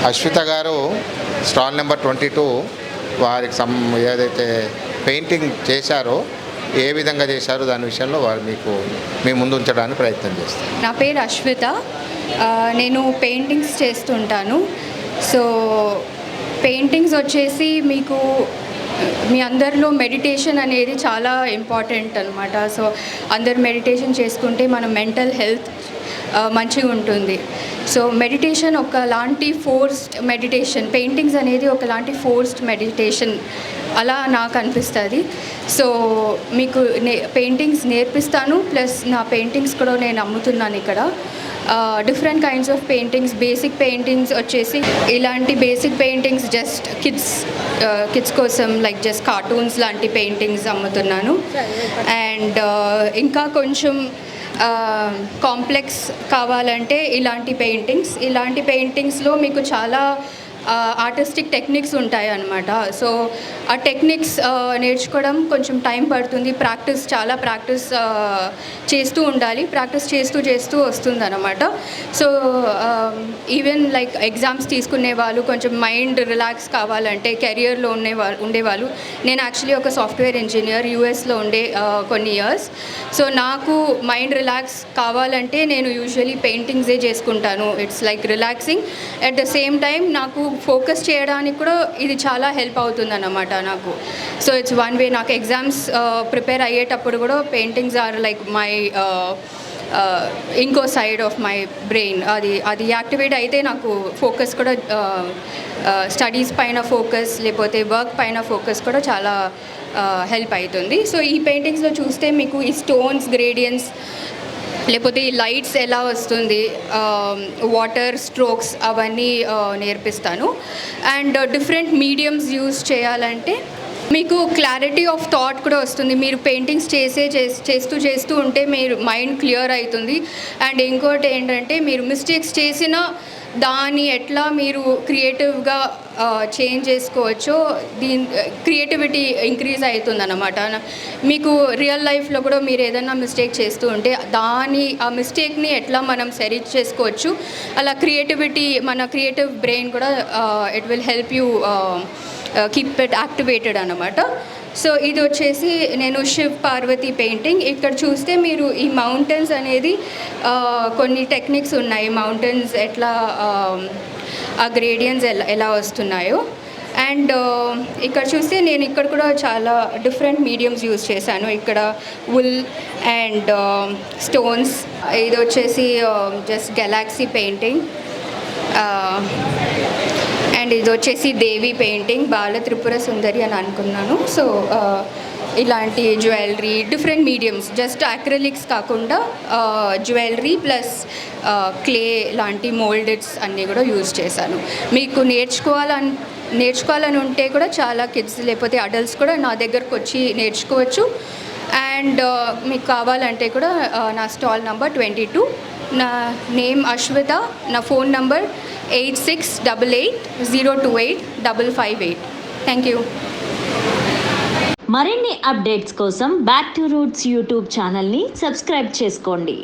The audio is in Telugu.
అశ్విత గారు స్టాల్ నెంబర్ 22 వారికి ఏదైతే పెయింటింగ్ చేశారో ఏ విధంగా చేశారో దాని విషయంలో వారు మీ ముందు ఉంచడానికి ప్రయత్నం చేస్తారు. నా పేరు అశ్విత. నేను పెయింటింగ్స్ చేస్తుంటాను. సో పెయింటింగ్స్ వచ్చేసి మీకు మీ అందరిలో మెడిటేషన్ అనేది చాలా ఇంపార్టెంట్ అనమాట. సో అందరు మెడిటేషన్ చేసుకుంటే మన మెంటల్ హెల్త్ మంచిగా ఉంటుంది. సో మెడిటేషన్ ఒకలాంటి ఫోర్స్డ్ మెడిటేషన్, పెయింటింగ్స్ అనేది ఒకలాంటి ఫోర్స్డ్ మెడిటేషన్ అలా నాకు అనిపిస్తుంది. సో మీకు పెయింటింగ్స్ నేర్పిస్తాను, ప్లస్ నా పెయింటింగ్స్ కూడా నేను అమ్ముతున్నాను ఇక్కడ. Different kinds of paintings, basic paintings వచ్చేసి ఇలాంటి బేసిక్ పెయింటింగ్స్ జస్ట్ కిడ్స్ కోసం లైక్ జస్ట్ కార్టూన్స్ లాంటి పెయింటింగ్స్ అమ్ముతున్నాను. అండ్ ఇంకా కొంచెం కాంప్లెక్స్ కావాలంటే ఇలాంటి పెయింటింగ్స్లో మీకు చాలా ఆర్టిస్టిక్ టెక్నిక్స్ ఉంటాయి అన్నమాట. సో ఆ టెక్నిక్స్ నేర్చుకోవడం కొంచెం టైం పడుతుంది. చాలా ప్రాక్టీస్ చేస్తూ ఉండాలి. ప్రాక్టీస్ చేస్తూ వస్తుంది అన్నమాట. సో ఈవెన్ లైక్ ఎగ్జామ్స్ తీసుకునే వాళ్ళు, కొంచెం మైండ్ రిలాక్స్ కావాలంటే, కెరియర్లో ఉండేవాళ్ళు. నేను యాక్చువల్లీ ఒక సాఫ్ట్వేర్ ఇంజనీర్, యూఎస్లో ఉండే కొన్ని ఇయర్స్. సో నాకు మైండ్ రిలాక్స్ కావాలంటే నేను యూజువలీ పెయింటింగ్సే చేసుకుంటాను. It's like relaxing. At the same time నాకు ఫోకస్ చేయడానికి కూడా ఇది చాలా హెల్ప్ అవుతుంది అన్నమాట నాకు. So it's one way. నాకు ఎగ్జామ్స్ ప్రిపేర్ అయ్యేటప్పుడు కూడా పెయింటింగ్స్ ఆర్ లైక్ మై ఇంకో సైడ్ ఆఫ్ మై బ్రెయిన్. అది యాక్టివేట్ అయితే నాకు ఫోకస్ కూడా, స్టడీస్ పైన ఫోకస్ లేకపోతే వర్క్ పైన ఫోకస్ కూడా చాలా హెల్ప్ అవుతుంది. సో ఈ పెయింటింగ్స్లో చూస్తే మీకు ఈ స్టోన్స్ గ్రేడియన్స్ లేకపోతే ఈ లైట్స్ ఎలా వస్తుంది, వాటర్ స్ట్రోక్స్ అవన్నీ నేర్పిస్తాను. అండ్ డిఫరెంట్ మీడియమ్స్ యూజ్ చేయాలంటే మీకు క్లారిటీ ఆఫ్ థాట్ కూడా వస్తుంది. మీరు పెయింటింగ్స్ చేస్తూ ఉంటే మీరు మైండ్ క్లియర్ అవుతుంది. అండ్ ఇంకోటి ఏంటంటే మీరు మిస్టేక్స్ చేసిన దాన్ని ఎట్లా మీరు క్రియేటివ్గా చేంజ్ చేసుకోవచ్చో, క్రియేటివిటీ ఇంక్రీజ్ అవుతుంది అన్నమాట. మీకు రియల్ లైఫ్లో కూడా మీరు ఏదైనా మిస్టేక్ చేస్తూ ఉంటే ఆ మిస్టేక్ని ఎట్లా మనం సరి చేసుకోవచ్చు, అలా మన క్రియేటివ్ బ్రెయిన్ కూడా it will help you keep it activated అన్నమాట. సో ఇది వచ్చేసి నేను శివ్ పార్వతి పెయింటింగ్. ఇక్కడ చూస్తే మీరు ఈ మౌంటైన్స్ అనేది కొన్ని టెక్నిక్స్ ఉన్నాయి. మౌంటైన్స్ ఎట్లా ఆ గ్రేడియన్స్ ఎలా వస్తున్నాయో. అండ్ ఇక్కడ చూస్తే నేను ఇక్కడ కూడా చాలా డిఫరెంట్ మీడియమ్స్ యూజ్ చేశాను. ఇక్కడ వుల్ అండ్ స్టోన్స్. ఇది వచ్చేసి జస్ట్ గెలాక్సీ పెయింటింగ్. అండ్ ఇది వచ్చేసి దేవి పెయింటింగ్, బాల త్రిపుర సుందరి అని అనుకున్నాను. సో ఇలాంటి జ్యువెలరీ, డిఫరెంట్ మీడియమ్స్, జస్ట్ అక్రిలిక్స్ కాకుండా జ్యువెలరీ ప్లస్ క్లే లాంటి మోల్డెడ్స్ అన్నీ కూడా యూజ్ చేశాను. మీకు నేర్చుకోవాలని ఉంటే కూడా చాలా కిడ్స్ లేకపోతే అడల్ట్స్ కూడా నా దగ్గరకు వచ్చి నేర్చుకోవచ్చు. అండ్ మీకు కావాలంటే కూడా నా స్టాల్ నంబర్ 22. నా నేమ్ అశ్విత. నా ఫోన్ నంబర్ 8688028558. Thank you. మరిన్ని అప్డేట్స్ కోసం బ్యాక్ టు రూట్స్ యూట్యూబ్ ఛానల్ని సబ్స్క్రైబ్ చేసుకోండి.